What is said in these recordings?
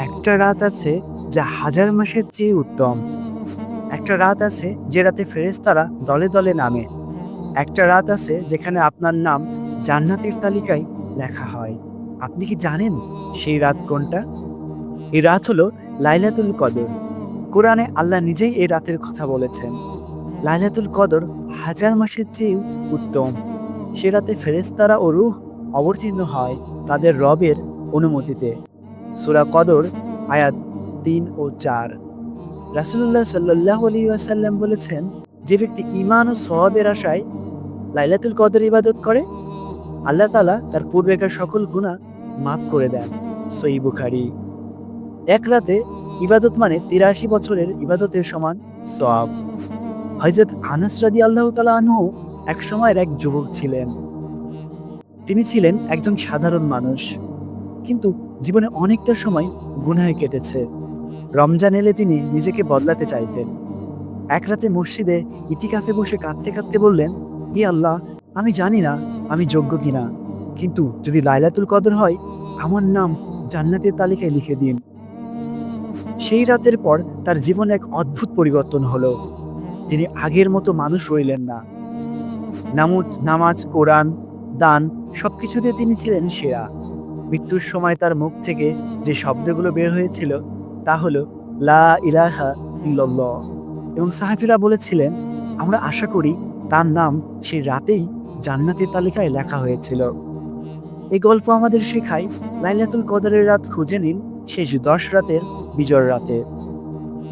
একটা রাত আছে যা হাজার মাসের চেয়ে উত্তম। একটা রাত আছে যে রাতে ফেরেশতারা দলে দলে নামে। একটা রাত আছে যেখানে আপনার নাম জান্নাতের তালিকায় লেখা হয়। আপনি কি জানেন সেই রাত কোনটা? এই রাত হলো লাইলাতুল কদর। কোরআনে আল্লাহ নিজেই এই রাতের কথা বলেছেন। লাইলাতুল কদর হাজার মাসের চেয়েও উত্তম। সে রাতে ফেরেশতারা ও রূহ অবতীর্ণ হয় তাদের রবের অনুমতিতে। সূরা কদর আয়াত ৩ ও ৪। রাসূলুল্লাহ সাল্লাল্লাহু আলাইহি ওয়াসাল্লাম বলেছেন, যে ব্যক্তি ঈমান ও সওয়াবের আশায় লাইলাতুল কদর ইবাদত করে, আল্লাহ তাআলা তার পূর্বেকার সকল গুনাহ মাফ করে দেন। সহিহ বুখারী। এক রাতে ইবাদত মানে ৮৩ বছরের ইবাদতের সমান সওয়াব। হযরত আনাস রাদিয়াল্লাহু তাআলা আনহু এক সময়ের এক যুবক ছিলেন। তিনি ছিলেন একজন সাধারণ মানুষ, কিন্তু জীবনে অনেকটা সময় গুনাহে কেটেছে। রমজান এলে তিনি নিজেকে বদলাতে চাইতেন। এক রাতে মসজিদে ইতিকাফে বসে কাঁদতে কাঁদতে বললেন, হে আল্লাহ, আমি জানি না আমি যোগ্য কিনা, কিন্তু যদি লাইলাতুল কদর হয়, আমার নাম জান্নাতের তালিকায় লিখে দিন। সেই রাতের পর তার জীবনে এক অদ্ভুত পরিবর্তন হলো। তিনি আগের মতো মানুষ রইলেন না। নামাজ, কোরআন, দান সবকিছুতে তিনি ছিলেন সেরা। মৃত্যুর সময় তার মুখ থেকে যে শব্দগুলো বের হয়েছিল তা হলো লা ইলাহা ইল্লাল্লাহ। এবং সাহাবীরা বলেছিলেন, আমরা আশা করি তার নাম সেই রাতেই জান্নাতের তালিকায় লেখা হয়েছিল। এই গল্প আমাদের শেখায়, লাইলাতুল কদরের রাত খুঁজে নিন শেষ ১০ রাতের বিজয় রাতে।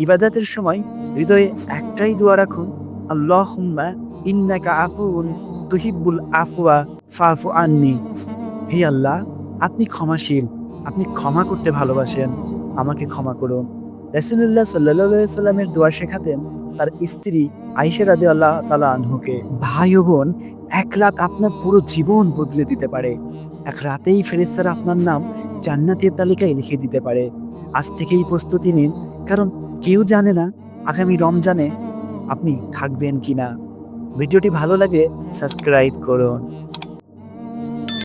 ইবাদতের সময় হৃদয়ে একটাই দোয়া রাখুন, আল্লাহুম্মা ইন্নাকা আফুউন তুহিব্বুল আফওয়া ফাফু আন্নি। হে আল্লাহ, আপনি ক্ষমাশীল, আপনি ক্ষমা করতে ভালোবাসেন, আমাকে ক্ষমা করুন। রাসূলুল্লাহ সাল্লাল্লাহু আলাইহি সাল্লামের দোয়া শেখাতেন তার স্ত্রী আয়েশা রাদিয়াল্লাহু তাআলা আনহুকে। ভাই ও বোন, এক রাত আপনার পুরো জীবন বদলে দিতে পারে। এক রাতেই ফেরেশতারা আপনার নাম জান্নাতের তালিকায় লিখে দিতে পারে। আজ থেকেই প্রস্তুতি নিন, কারণ কেউ জানে না আগামী রমজানে আপনি থাকবেন কিনা। ভিডিওটি ভালো লাগে সাবস্ক্রাইব করুন।